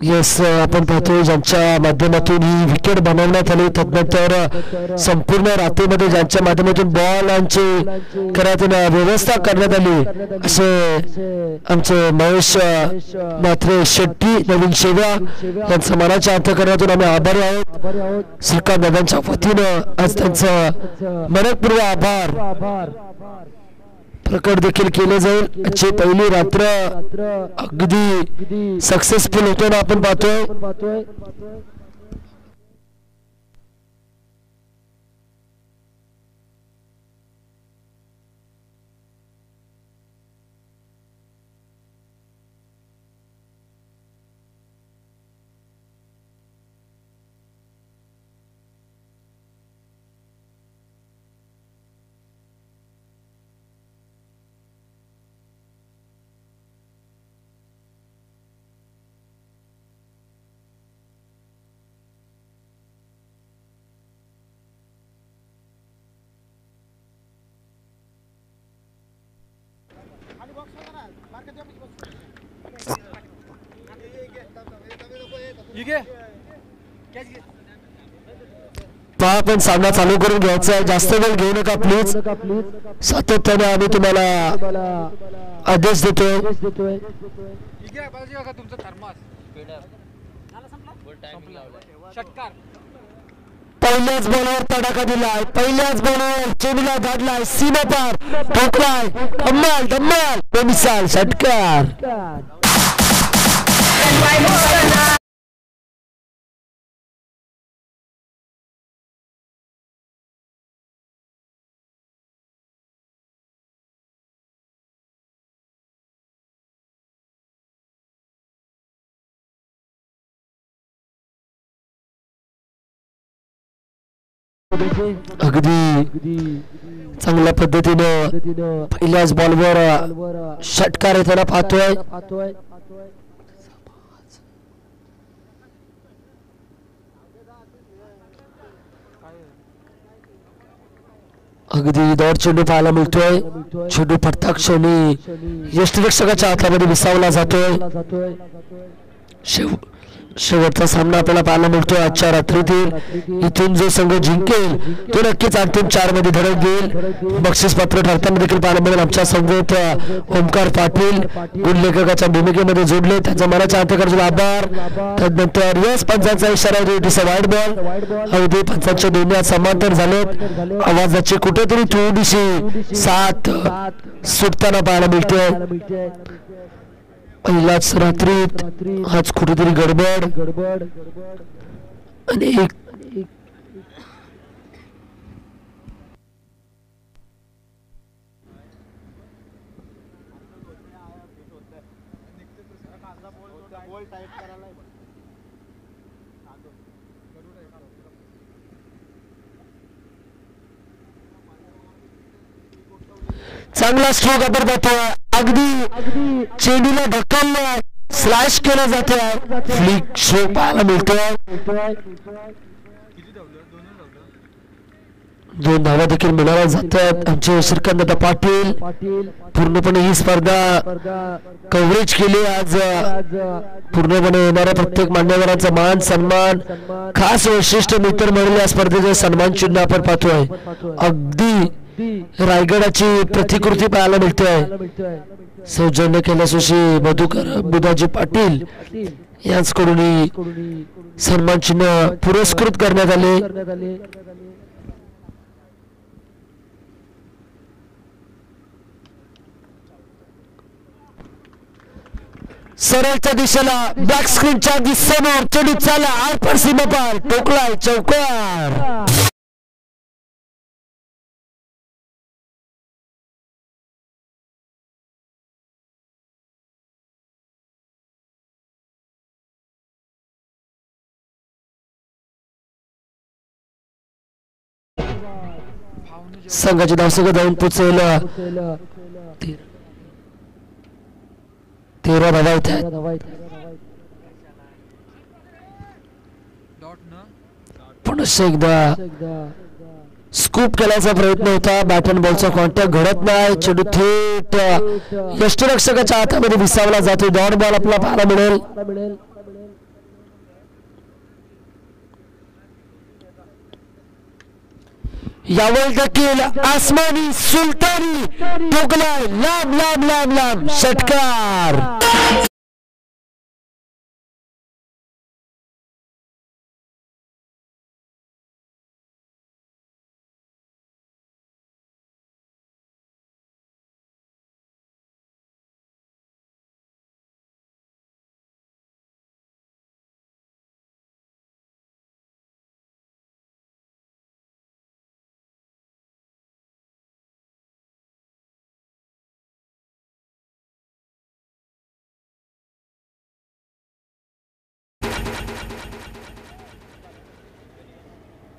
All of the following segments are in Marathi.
येस आपण पाहतोय ज्यांच्या माध्यमातून ही विकेट बनवण्यात आली तदनंतर संपूर्ण रात्रीमध्ये ज्यांच्या माध्यमातून बॉलांची करातून व्यवस्था करण्यात आली असे आमचे महेश म्हात्रे शेट्टी नवीन शेवा यांचं मनाच्या अंतःकरणातून आम्ही आभारी आहोत. श्रीकांत दादांच्या वतीनं आज त्यांचं मनपूर्वक आभार प्रकट देखील केले जाईल. आजची पहिली रात्र अगदी सक्सेसफुल होताना आपण पाहतोय. पण सामना चालू करून घ्यायचा. जास्त वेळ घेऊ नका प्लीज. सातत्याने आम्ही तुम्हाला आदेश देतोय. पहिल्याच बॉलवर तडाखा दिलाय. पहिल्याच बॉलवर चेंडूला धाडलाय. सीमापार ठोकलाय. धम्माल धम्माल बेमिसाल षटकार. अगदी चांगल्या पद्धतीनं पहिल्याच बॉलवर षटकार येताना पाहतोय. अगदी दौड चेंडू पाहायला मिळतोय. चेंडू पडता क्षणी यष्टिरक्षकाच्या हातामध्ये विसावला जातोय. शेवटचा सामना आपल्याला पाहायला मिळतोय आजच्या रात्रीतील. इथून जो संघ जिंकेल तो नक्कीच अंतिम 4 मध्ये धडक घेईल. बक्षीस पात्र ठरताना देखील पाहायला मिळेल. आमच्या संघात ओमकार पाटील गुणलेखकाच्या भूमिकेमध्ये जोडले. त्यांचा मनाच्या अंतःकरणातून आभार. त्यानंतर यस पंचांचा इशारा होतो. वाईट बॉल अगदी पंचांच्या दोन्ही समांतर झालेत. आवाजाची कुठेतरी थोडीशी साथ सुटताना पाहायला मिळते. पहिल्याच रात्रीत आज कुठेतरी गडबड आणि चांगला स्ट्रोक आपण पाहतोय. अगदी चेंडूला ढकललं स्लॅश केलं जाते. फ्लिक स्ट्रोक पाहायला मिळतोय. 2 धावा देखील मिळाल्या जातात. आमचे श्रीकांत पाटील पूर्णपणे ही स्पर्धा कव्हरेज केली. आज पूर्णपणे येणाऱ्या प्रत्येक मान्यवरांचा मान सन्मान खास वैशिष्ट्य मित्र म्हणून या स्पर्धेचे सन्मान चिन्ह आपण पाहतोय. अगदी रायगडाची प्रतिकृती पाहायला मिळते. सौजन्य कैलासवासी मधुकर बुधाजी पाटील यांच्याकडून सन्मान चिन्ह पुरस्कृत करण्यात आले. सरळच्या दिशेला बॅक स्क्रीनच्या दिशेवर चेंडू चाला आरपार सीमापार ठोकलाय चौकार. संघाची धावसंख्या जाऊन पोचेल 13 धावा आहेत. पुन्हा एकदा स्कूप केल्याचा प्रयत्न होता, बॅट अँड बॉलचा कॉन्टॅक्ट घडत नाही, चेंडू थेट यष्टिरक्षकाच्या हातामध्ये विसावला जातो. डॉट बॉल आपला पाहायला मिळेल. यावर देखील आसमानी सुलतानी ठोकलाय, लांब लांब लांब लांब षटकार.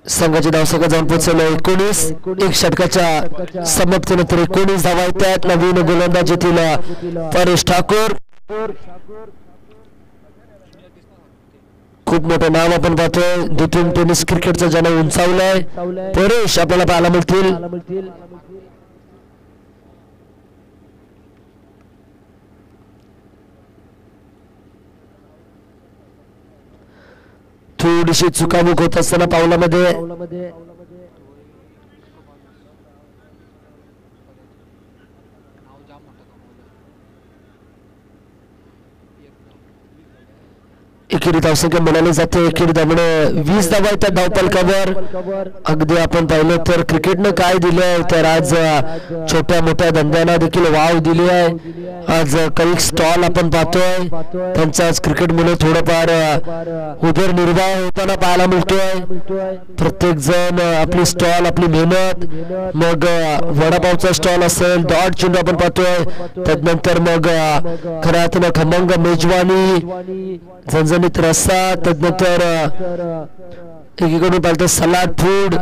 संघाची धावसंख्या जाऊन पोहोचले 19. एक षटकाच्या समाप्तीनंतर 19 धावा येतात. नवीन गोलंदाज येथील परेश ठाकूर, खूप मोठं नाव आपण पाहतोय. दुतून टेनिस क्रिकेटचा ज्याने उंचावलाय परेश आपल्याला पाहायला मिळतील. थोडीशी चुकामुक होत असताना पावलामध्ये एकेरी धावसंख्या म्हणाली जाते. एकेरी धावणे 20 धावा येतात धावपलकावर. अगदी आपण पाहिलं तर क्रिकेटनं काय दिलंय तर आज छोट्या मोठ्या धंद्यांना देखील वाव दिली आहे. आज काही स्टॉल आपण पाहतोय, त्यांचा आज क्रिकेटमुळे थोडंफार उदरनिर्वाह होताना पाहायला मिळतोय. प्रत्येक जण आपली स्टॉल, आपली मेहनत, मग वडापावचा स्टॉल असेल, डॉट चेंडू आपण पाहतोय, त्यानंतर मग खऱ्या अर्थानं खमंग मेजवानी, झणझणीत रस्सा, त्यानंतर एकीकडून पाहिलं सलाड फूड,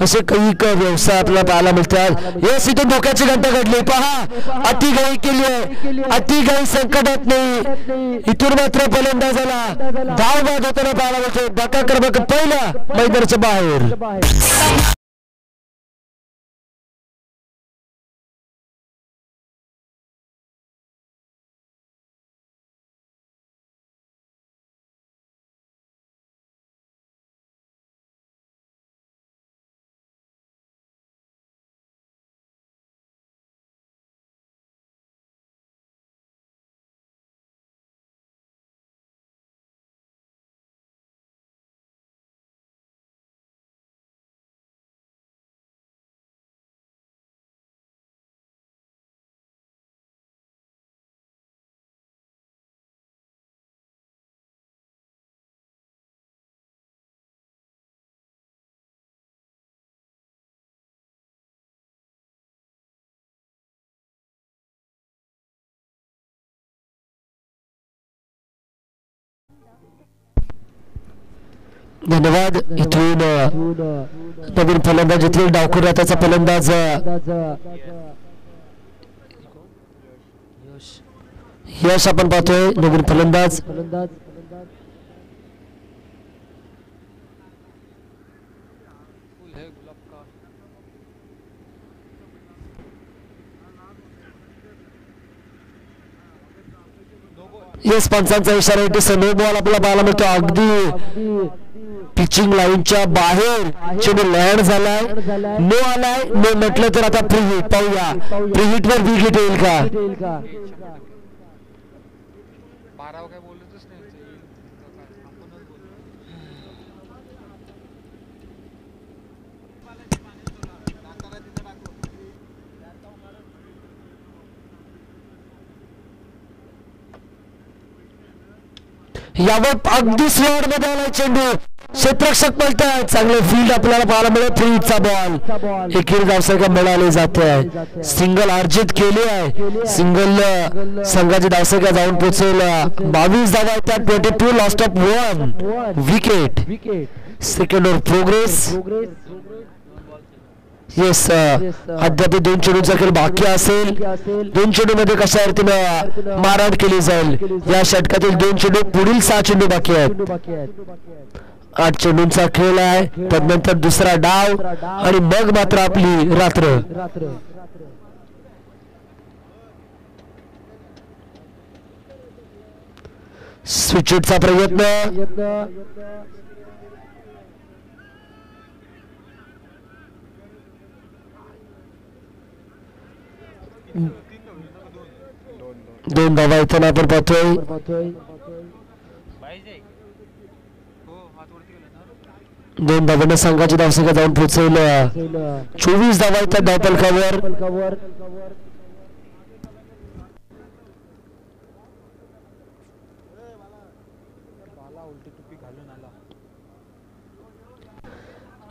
असे काही व्यवसाय आपल्याला पाहायला मिळतात. यस, इथून धोक्याची घंटा घडली पहा. अतिघाई केली आहे, अतिघाई संकटात नाही. इथून मात्र फलंदाजाला धाव बाद होताना पाहायला मिळतो. धक्का क्रमांक पहिला मैदानाच्या बाहेर. धन्यवाद. इथून नवीन फलंदाज येथील डावखुरा त्याचा फलंदाज यश आपण पाहतोय. नवीन फलंदाज यस, पंचांचा इशारा येते. नो बॉल आपल्याला पाहायला मिळतो. अगदी पिचिंग लाईनच्या बाहेर चेंडू लँड झालाय, नो आलाय. नो म्हटलं तर आता फ्री हिट पाहूया, फ्री हिट वर विकेट येईल का? यावर अगदी स्लॉट मध्ये आलाय चेंडू, क्षेत्ररक्षक बोलतात. चांगले फील्ड आपल्याला पाहायला मिळेल. फ्रीचा बॉल एकेरी धावसंख्या मिळाली जाते आहे. सिंगल अर्जित केली आहे. सिंगल संघाची धावसंख्या जाऊन पोहोचेल 22 धावा येतात. 22 lost of 1 wicket. Second over progress. Yes, अद्याप 2 चेंडूचा खेळ बाकी असेल. 2 चेंडू मध्ये कशा रीतीने मारहाण केली जाईल. या षटकातील 2 चेंडू, पुढील 6 चेंडू बाकी आहेत. 8 चेंडूंचा खेळ आहे. त्यानंतर दुसरा डाव आणि मग मात्र आपली रात्र. स्विचचा प्रयत्न. दोन धावा इथं आपण पाहतोय. दोन धावांना संघाची धावसंख्या जाऊन पोहोचेल 24 धावा इथं धावफलकावर.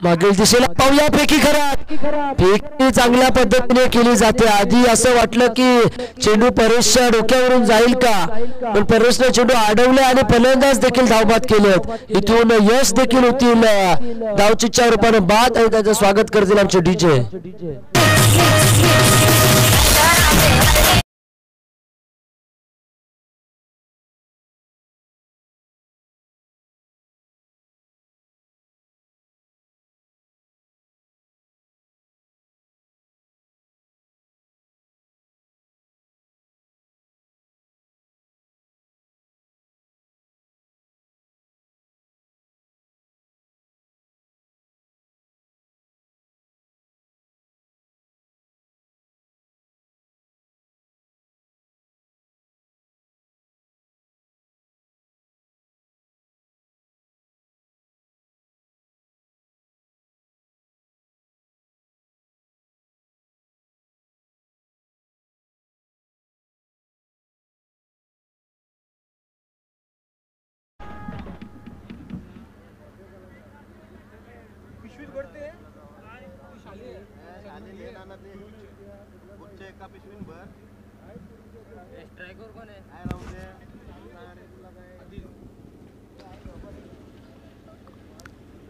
मागील दिशेला पाहूया. फेकी खराब. फेकी चांगल्या पद्धतीने केली जाते. आधी असं वाटलं की चेंडू परेशच्या डोक्यावरून जाईल का, पण परेशने चेंडू अडवले आणि फलंदाज देखील धावबाद केलेत. इथून यश देखील होतील धावचीच्या रूपाने बाद आणि त्याचं स्वागत करतील आमचे डीजे.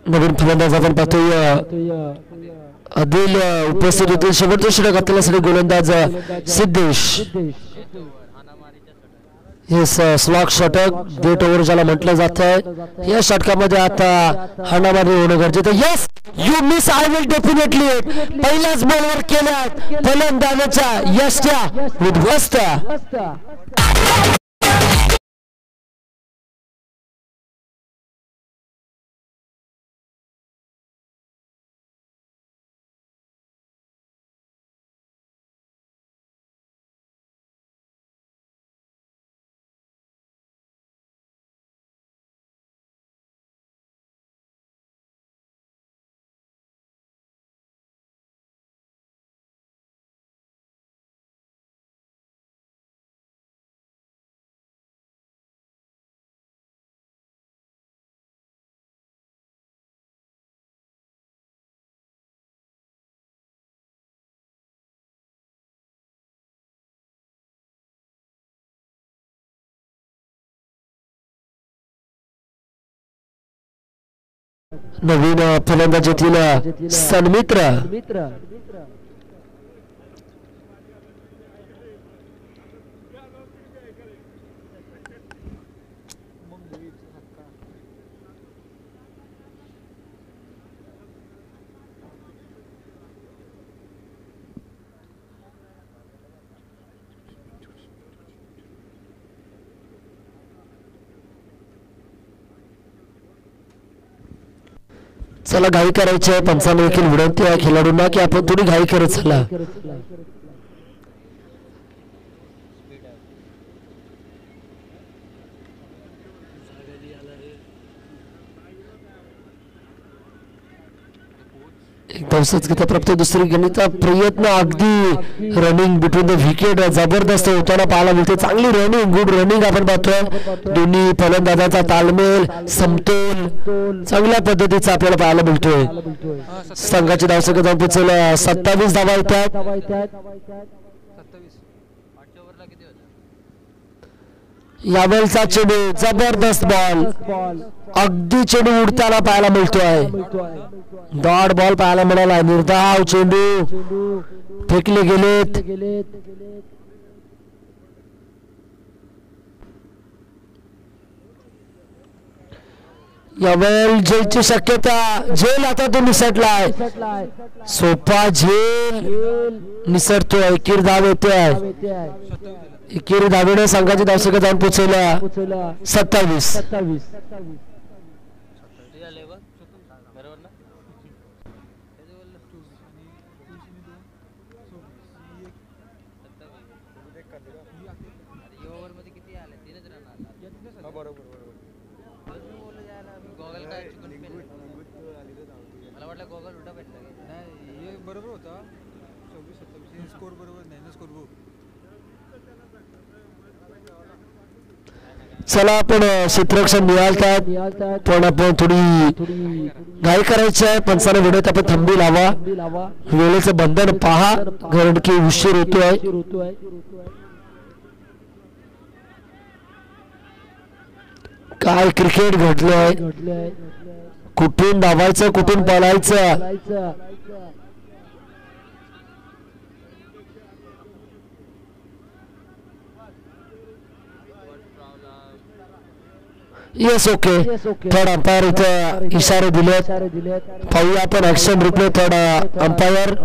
नवीन फलंदाज आपण पाहतोय आदिल उपस्थित होतील. शेवटचं षटक आपल्यासाठी गोलंदाज सिद्धेश. हे स्लॉग षटक डेट ओव्हर ज्याला म्हटलं जात आहे. या षटकामध्ये आता हाणामारी होणं गरजेचं. Yes you miss I will definitely. पहिल्याच बॉलवर केल्या फलंदाजाच्या यष्ट्या उद्ध्वस्त. नवीन फलंदाज येथील सन्मित्र. चला घाई करायची आहे. पंचांना देखील विनंती आहे खेळाडूंना की आपण थोडी घाई करत चला. धावसंख्या प्राप्त दुसरी गणिता प्रयत्न अगदी रनिंग बिटवीन द विकेट जबरदस्त होताना पाहायला मिळते. चांगली रनिंग, गुड रनिंग आपण पाहतोय. दोन्ही फलंदाजांचा ताळमेळ, समतोल चांगल्या पद्धतीचा आपल्याला पाहायला मिळतोय. संघाची धावसंख्या जाऊन पोहोचेल 27 धावा येतात. यावेळचा चेंडू जबरदस्त बॉल, अगदी चेंडू उडताना पाहायला मिळतोय. डॉट बॉल पाहायला मिळाला. निर्धाव चेंडू फेकले गेलेत. यावेळी झेलची शक्यता. झेल आता तो निसटलाय. सोपा झेल निसटतोय. एकेरी धाव येते. एकेरी धावेने संघाची धावसंख्या जाऊन पोहोचवल्या 27. बरोबर होता 26-27 स्कोर बरोबर नाही ना स्कोर बुक. चला आपण क्षेत्ररक्षण निहाळतात पण आपण थोडी घाई करायची आहे. पंचाने व्हिडिओत आपण थांबी लावा. वेळेचं बंधन पहा कारण की उशीर होतोय. काय क्रिकेट घडलंय. कुठून धावायचं कुठून पळायचं. Yes okay. थर्ड अंपायर इथं इशारे दिलेत. पाहूया आपण action replay. Third umpire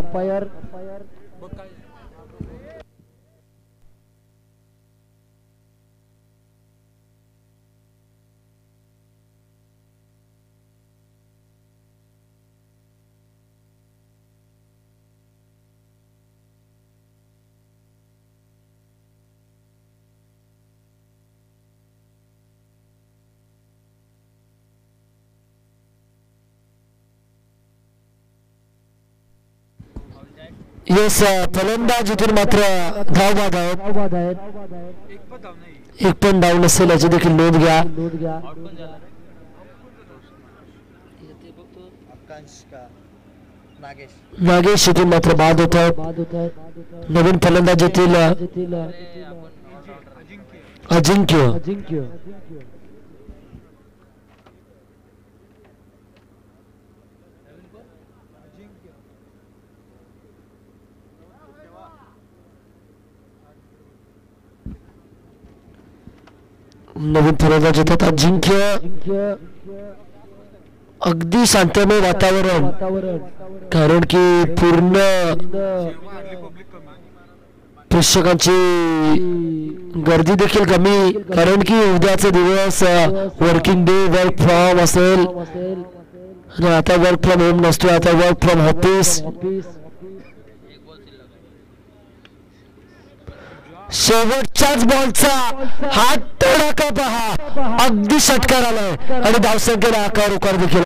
yes. फलंदाज इथून मात्र धावबाद आहेत. एक पण डाव नसेल याची देखील नोंद घ्या. नागेश इथून मात्र बाद होत आहेत. नवीन फलंदाज येथील अजिंक्य. नवीन फलंदाज येतात अजिंक्य. अगदी शांतमय वातावरण कारण की पूर्ण प्रेक्षकांची गर्दी देखील कमी कारण की उद्याचा दिवस वर्किंग डे वर्क फ्रॉम असेल आणि आता वर्क फ्रॉम होम नसतो. आता वर्क फ्रॉम ऑफिस. शेवटच्याच बॉलचा हात तडाखा पहा. अगदी षटकार आलाय आणि धावसंख्येला आकार उकार देखील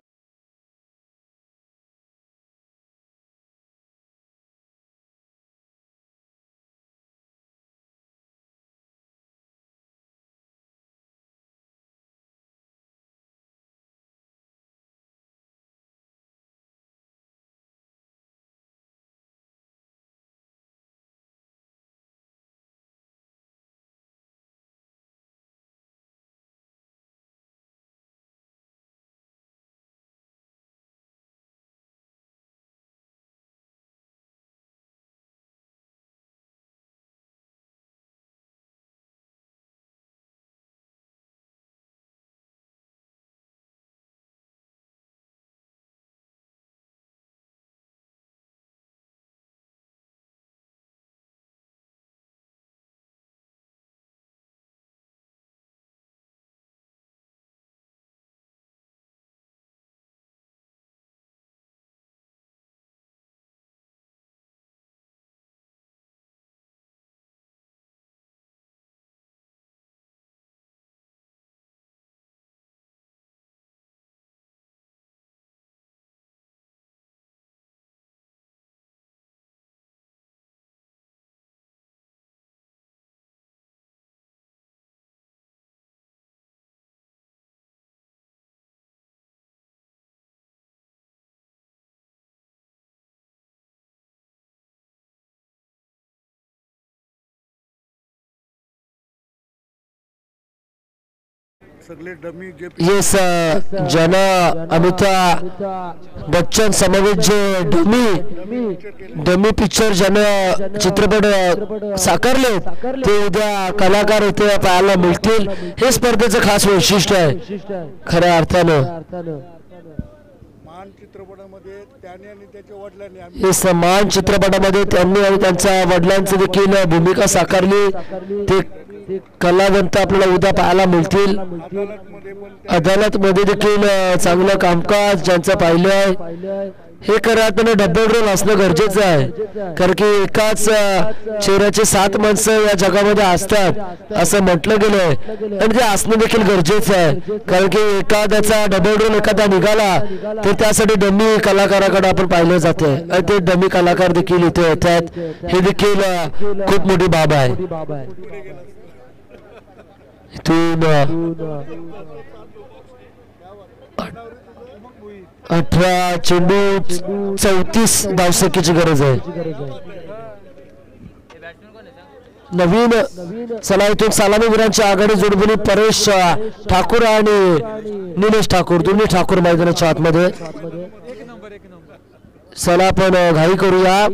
सगळे डमी जे येस ज्यांना अमिताभ बच्चन समवेत जे डमी पिक्चर ज्यानं चित्रपट साकारले ते उद्या कलाकार इथे पाहायला मिळतील. हे स्पर्धेचं खास वैशिष्ट्य आहे खऱ्या अर्थानं. मान चित्रपटामध्ये त्याने आणि त्याच्या वडिलांनी हे समान चित्रपटामध्ये त्यांनी आणि त्यांच्या वडिलांची देखील भूमिका साकारली. ते कलावंत आपल्याला उद्या पाहायला मिळतील. अदालतमध्ये देखील चांगलं कामकाज ज्यांचं पाहिलं आहे. हे खऱ्या अर्थानं डबल रोल असणं गरजेचं आहे कारण की एकाच चेहऱ्याचे 7 माणसं या जगामध्ये असतात असं म्हटलं गेलंय आणि ते असणं देखील गरजेचं आहे कारण की एखाद्याचा डबल रोल एखादा निघाला तर त्यासाठी डमी कलाकाराकडे आपण पाहिलं जाते आणि ते डमी कलाकार देखील इथे येतात. हे देखील खूप मोठी बाब आहे. इथून 18 चेंडू 34 धावसंख्येची गरज आहे. नवीन चला इथून सलामीवीरांची आघाडी जोडबोली परेश ठाकूर आणि निलेश ठाकूर दोन्ही ठाकूर मैदानाच्या आतमध्ये. चला आपण घाई करूया.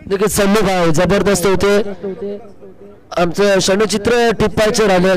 देखील सल्लूक आहे जबरदस्त होते. आमचं क्षणचित्र टिप्पायचे राहिले.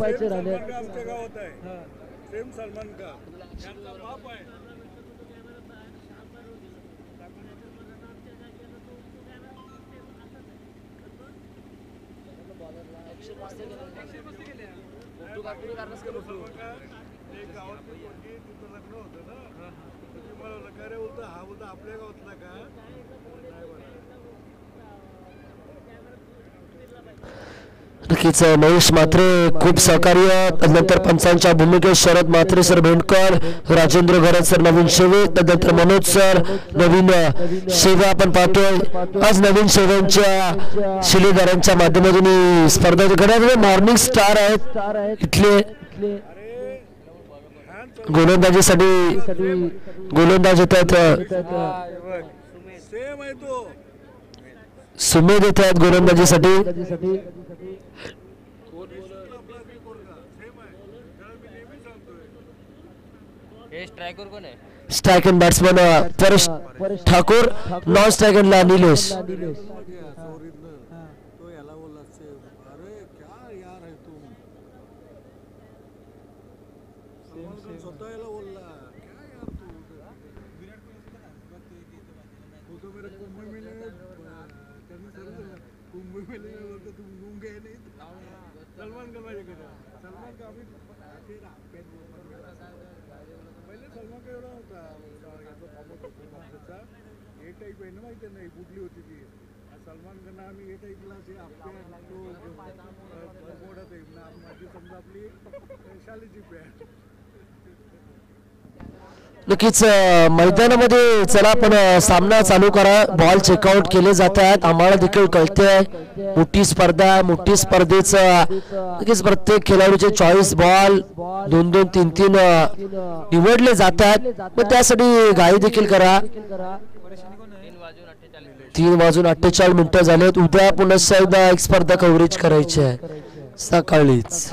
नक्कीच महेश म्हात्रे खूप सहकार्य. त्यानंतर पंचांच्या भूमिकेत शरद म्हात्रे सर भेंडकर, राजेंद्र घरत सर नवीन शेवे, त्यानंतर मनोज सर नवीन शेवा आपण पाहतोय. आज नवीन शेव्यांच्या शिलेदारांच्या माध्यमातून ही स्पर्धा घडवली. मॉर्निंग स्टार आहेत इथले. गोलंदाजीसाठी गोलंदाज येत आहेत सुमेध येत आहेत गोलंदाजीसाठी. Strike end batsman Paresh Thakur, non strike एंडला निलेश. नक्कीच मैदानामध्ये चला आपण सामना चालू करा. बॉल चेकआउट केले जात आहेत. आम्हाला देखील कळते मोठी स्पर्धा. मोठी स्पर्धेचं नक्कीच प्रत्येक खेळाडूचे 40 बॉल 2-2 3-3 निवडले जातात. मग त्यासाठी घाई देखील करा. 3:48 झालेत. उद्या पुन्हा एकदा एक स्पर्धा कव्हरेज करायची आहे सकाळीच.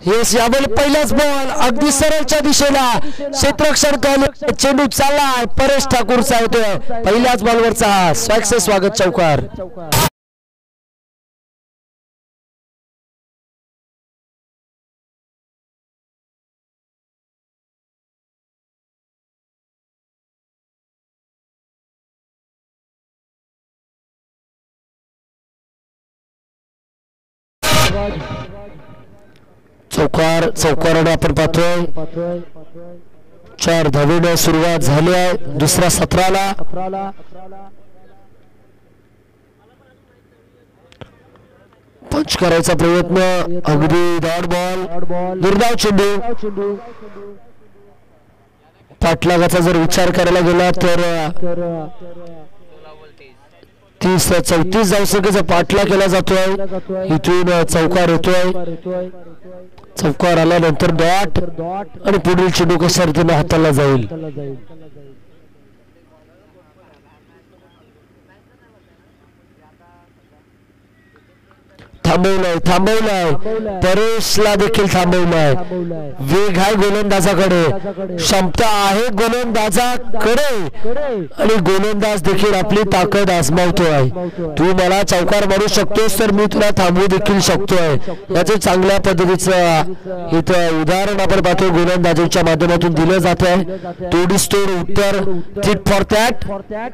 येस यावेळी पहिलाच बॉल अगदी सरळच्या दिशेला क्षेत्ररक्षण केले. चेंडू चाललाय परेश ठाकूरचा होतोय. पहिल्याच बॉलवरचा स्वागत स्वागत चौकार. चौकाराने आपण पाहतोय 4 धावेने सुरुवात झाली आहे दुसऱ्या सत्राला. पंच करायचा प्रयत्न अगदी डॉट बॉल निर्धाव चेंडू. पाठलागाचा जर विचार करायला गेला तर 34 धावसंख्येचा पाठला केला जातोय. इथून चौकार येतोय. चौकार आल्यानंतर डॉट आणि पुढील चेंडू कशा रीतीने हाताला जाईल. थांबवलाय परेशला देखील थांबवलाय. वेग आहे गोलंदाजाकडे, क्षमता आहे गोलंदाजाकडे आणि गोलंदाज देखील आपली ताकद आजमावतोय. तू मला चौकार मारू शकतोस तर मी तुला थांबवू देखील शकतोय. याचं चांगल्या पद्धतीचं इथं उदाहरण आपण पाहतो गोलंदाजांच्या माध्यमातून दिलं जात आहे. तोडीसतोड उत्तर, टिट फॉर टॅट,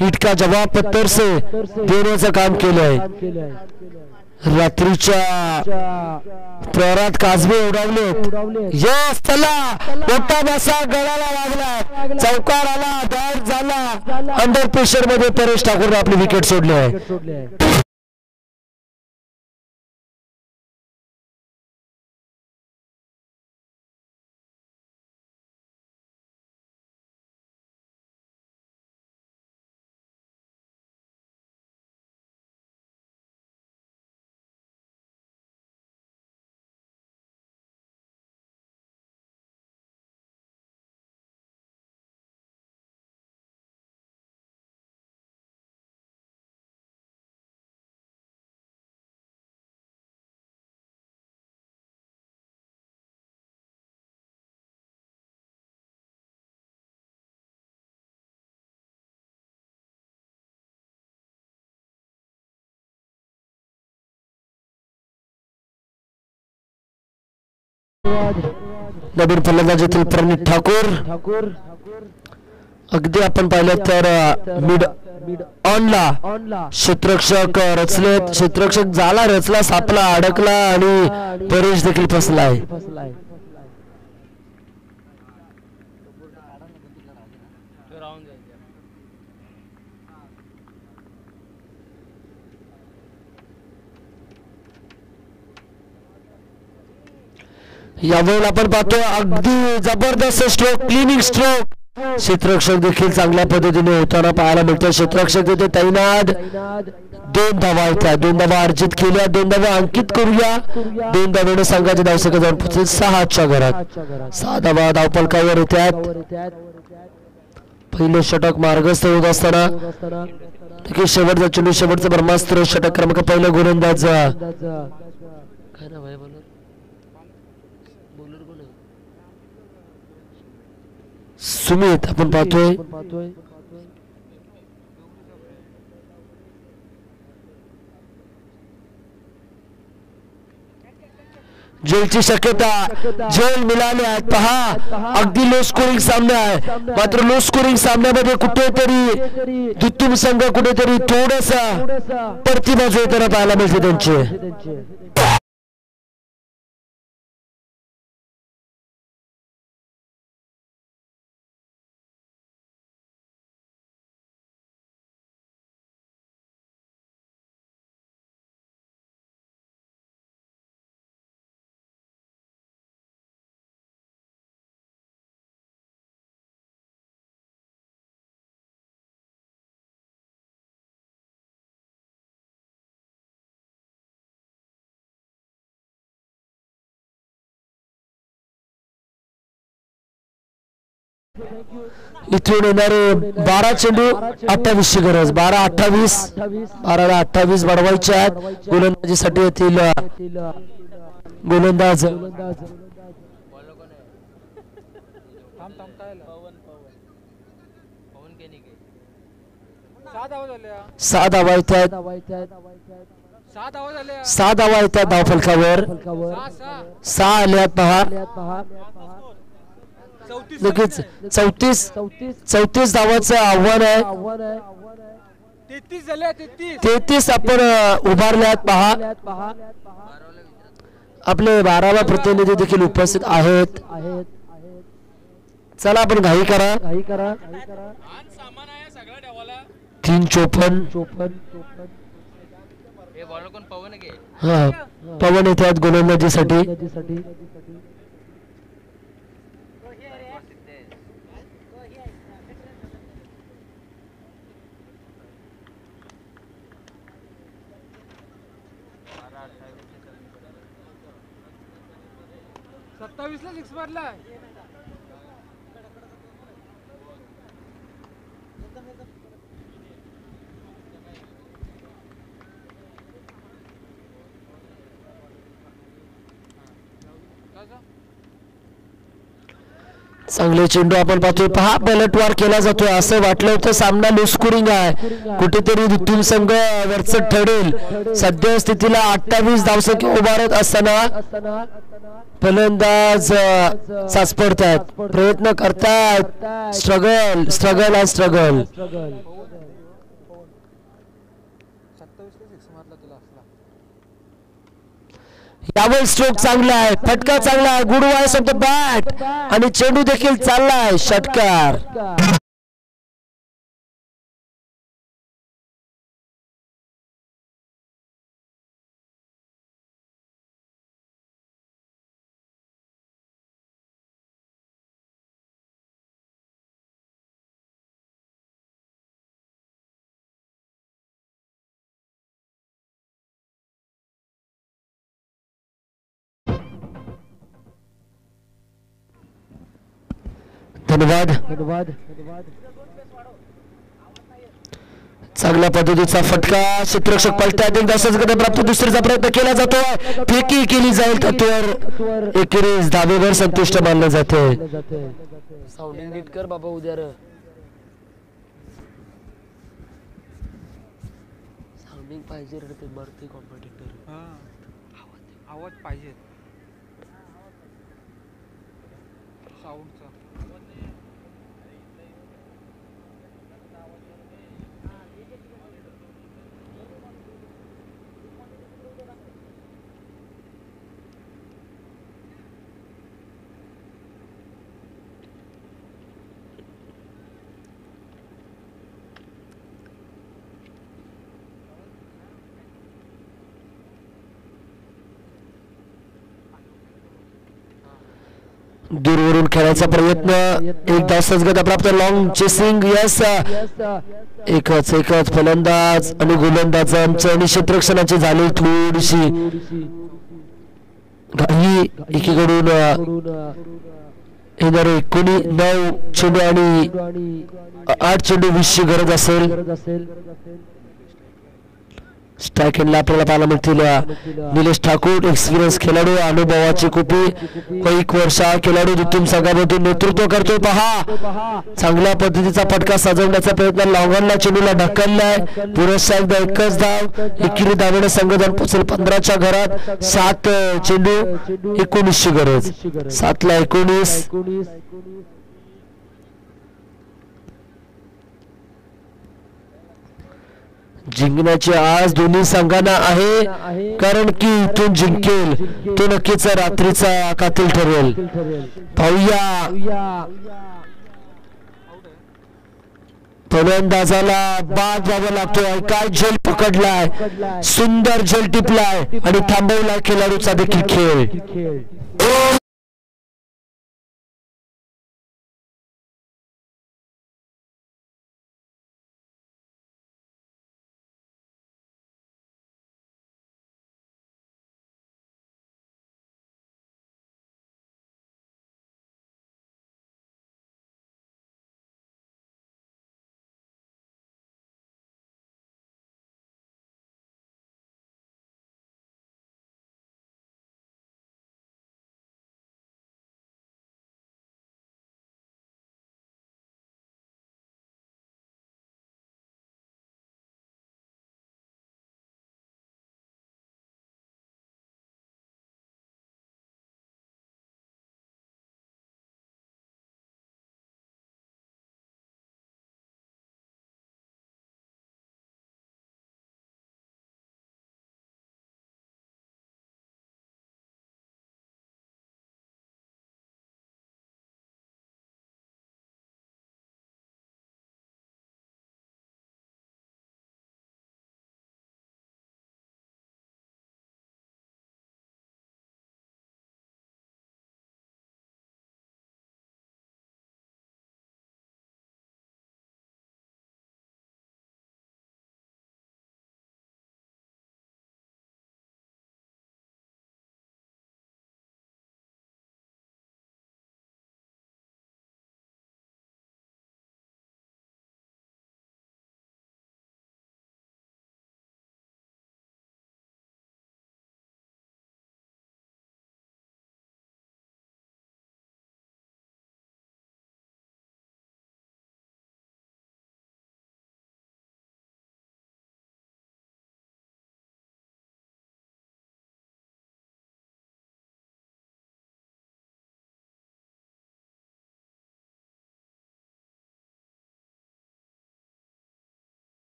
हिट का जवाब पत्तर से देण्याचं काम केलंय. रात्रीच्या प्रहरात काजबे उडवले. यस, चला मोठा बसा गळाला लागला, चौकार आला, डॉट झाला. अंडर प्रेशर मध्ये परेश ठाकूरने आपली विकेट सोडली आहे. नवीन फलंदाजीतील प्रणित ठाकूर. अगदी आपण पाहिलं तर मिड ऑनला क्षेत्ररक्षक रचलेत. क्षेत्ररक्षक झाला, रचला, सापला, अडकला आणि परेश देखील फसलाय. यावेळेला आपण पाहतो अगदी जबरदस्त स्ट्रोक, क्लिनिंग स्ट्रोक. क्षेत्ररक्षक देखील चांगल्या पद्धतीने होताना पाहायला मिळतं. क्षेत्ररक्षक तिथे तैनात. 2 धावा येतात, 2 धावा अर्जित केल्या, 2 धावा अंकित करूया. 2 धावेने संघाचे धावसंख्या जाऊन पोहोचेल 6च्या घरात. 6 धावा धावफलकावर येतात. पहिले षटक मार्गस्थ होत असताना देखील शेवटचा चेंडू, शेवटचं ब्रह्मास्त्र, षटक क्रमांक पहिला गोलंदाज काय नाव आहे सुमित आपण पाहतोय. झेलची शक्यता, झेल मिळाले पहा. अगदी लो स्कोरिंग सामना आहे, मात्र लो स्कोरिंग सामन्यामध्ये कुठेतरी दुत्तुम संघ कुठेतरी थोडासा प्रतिबाजू येताना पाहायला मिळते त्यांचे. इथून येणारे 12 चेंडू 28ची गरज. 12-28, 12-28 वाढवायचे आहेत. गोलंदाजीसाठी येथील गोलंदाज 6 धावा येतात. 6 धावा येतात धावफलकावर. 6 आल्यात पहा. लगेच 34 धावाचं आव्हान आहे. 33 आपण उभारल्यात पहा. आपले 12वा प्रतिनिधी देखील उपस्थित आहेत. चला आपण घाई करा. 3-54. हा, पवन येतात गोलंदाजीसाठी. 27 ला 6 मारला. चांगले चेंडू आपण पाहतोय. पहा पलटवार केला जातोय. असं वाटलं होतं सामना लूज स्कोरिंग आहे, कुठेतरी ऋतुल संघ वरचढ ठरेल. सध्या स्थितीला 28 धावसंख्या उभारत असताना फलंदाज साचपडतात, प्रयत्न करतात. Struggle struggle and struggle. 27 ला 6 मारला तुला असला. यावर स्ट्रोक चांगला आहे, फटका चांगला आहे. Good vice of the bat आणि चेंडू देखील चाललाय षटकार. धन्यवाद. चांगल्या पद्धतीचा फटका. क्षेत्ररक्षक पलटात एक धावसंख्या प्राप्त. दुसरीचा प्रयत्न केला जातो, फेकी केली जाईल तत्वर एकेरीस धावेवर संतुष्ट मानले जाते. साऊंडिंग नीट कर बाबा उद्या रे. साऊंडिंग पाहिजे रे, ते मरते कॉम्पिटिटर. आवाज पाहिजे साऊंडचा. दूरवरून खेळायचा प्रयत्न. एक धावसंख्या प्राप्त. Long chasing. यस, एकच फलंदाज आणि गोलंदाजांचं आणि क्षेत्ररक्षणाची झाली थोडीशी घाई. एकीकडून येणारे 9 चेंडू आणि 8 चेंडू 20ची गरज असेल. स्ट्राईक एंडला आपल्याला पाहायला मिळतील निलेश ठाकूर, एक्सपिरियन्स खेळाडू, अनुभवाची कुपी, कैक वर्ष खेळाडू ऋतुम संघामधून नेतृत्व करतोय. पहा चांगल्या पद्धतीचा फटका सजवण्याचा प्रयत्न. लॉंगनला चेंडूला ढकललाय. पुरेसा एकदा एकच धाव. एकेरी धावेने संघटन पोचेल 15च्या घरात. 7 चेंडू 19ची गरज. 7 ला 19. जिंकण्याची आज दोन्ही संघांना आहे, कारण की इथून जिंकेल तो नक्कीच रात्रीचा कातील ठरेल. पाहूया फलंदाजाला बाद जावं लागतोय. काय झेल पकडलाय, सुंदर झेल टिपलाय आणि थांबवलाय खेळाडूचा देखील खेळ.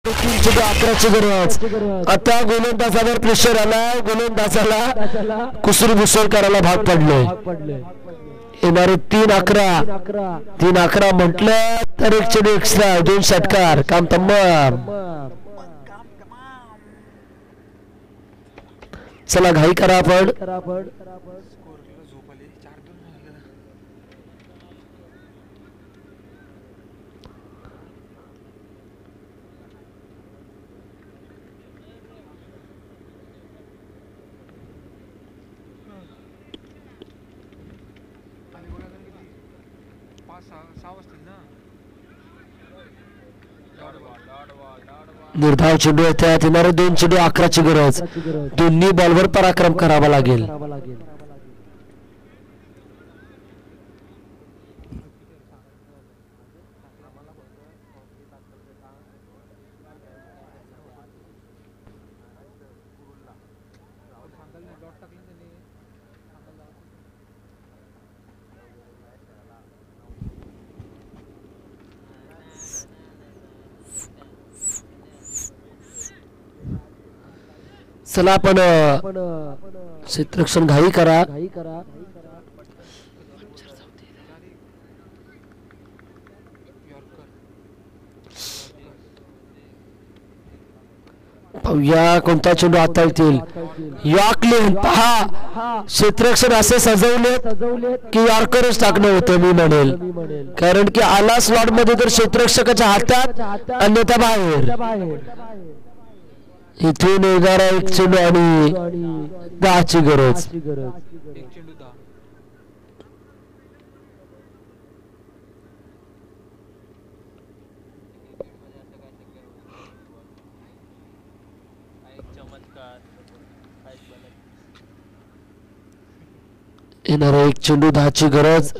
11ची गरज. आता गोलंदाजावर प्रेशर आला, गोलंदाजाला कुसरभुसर करायला भाग पडले. येणारे 3-11 म्हटलं तर 1 चेंडू एक्स्ट्रा, 2 षटकार, काम तमाम. चला घाई करा आपण. निर्धाव चेंडू येतात. येणारे 2 चेंडू 11ची गरज. दोन्ही बॉलवर पराक्रम करावा लागेल. चला आपण क्षेत्ररक्षण घाई करा. पाहूया कोणता चेंडू हाताळतील. यॉर्कलेन पहा, क्षेत्ररक्षण असे सजवले की यॉर्करच टाकणं होतं मी म्हणेल, कारण की आला स्लॉट मध्ये तर क्षेत्ररक्षकाच्या हातात, अन्यथा बाहेर. इथून 11 चेंडू आणि 10ची गरज. येणारा 1 चेंडू 10ची गरज.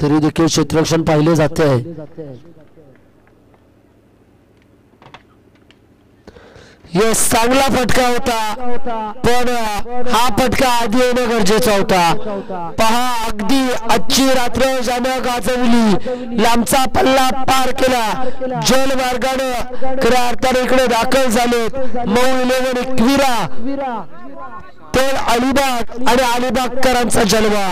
तरी देखील क्षेत्ररक्षण पाहिले जाते. यस, चांगला फटका होता, पण हा फटका आधी येणं गरजेचा होता. पहा, अगदी आजची रात्र ज्यानं गाजवली, लांबचा पल्ला पार केला, जलमार्गाने खऱ्या अर्थाने इकडे दाखल झालेत मऊ 11 एकविरा, तर अलिबाग आणि अलिबागकरांचा जलवा.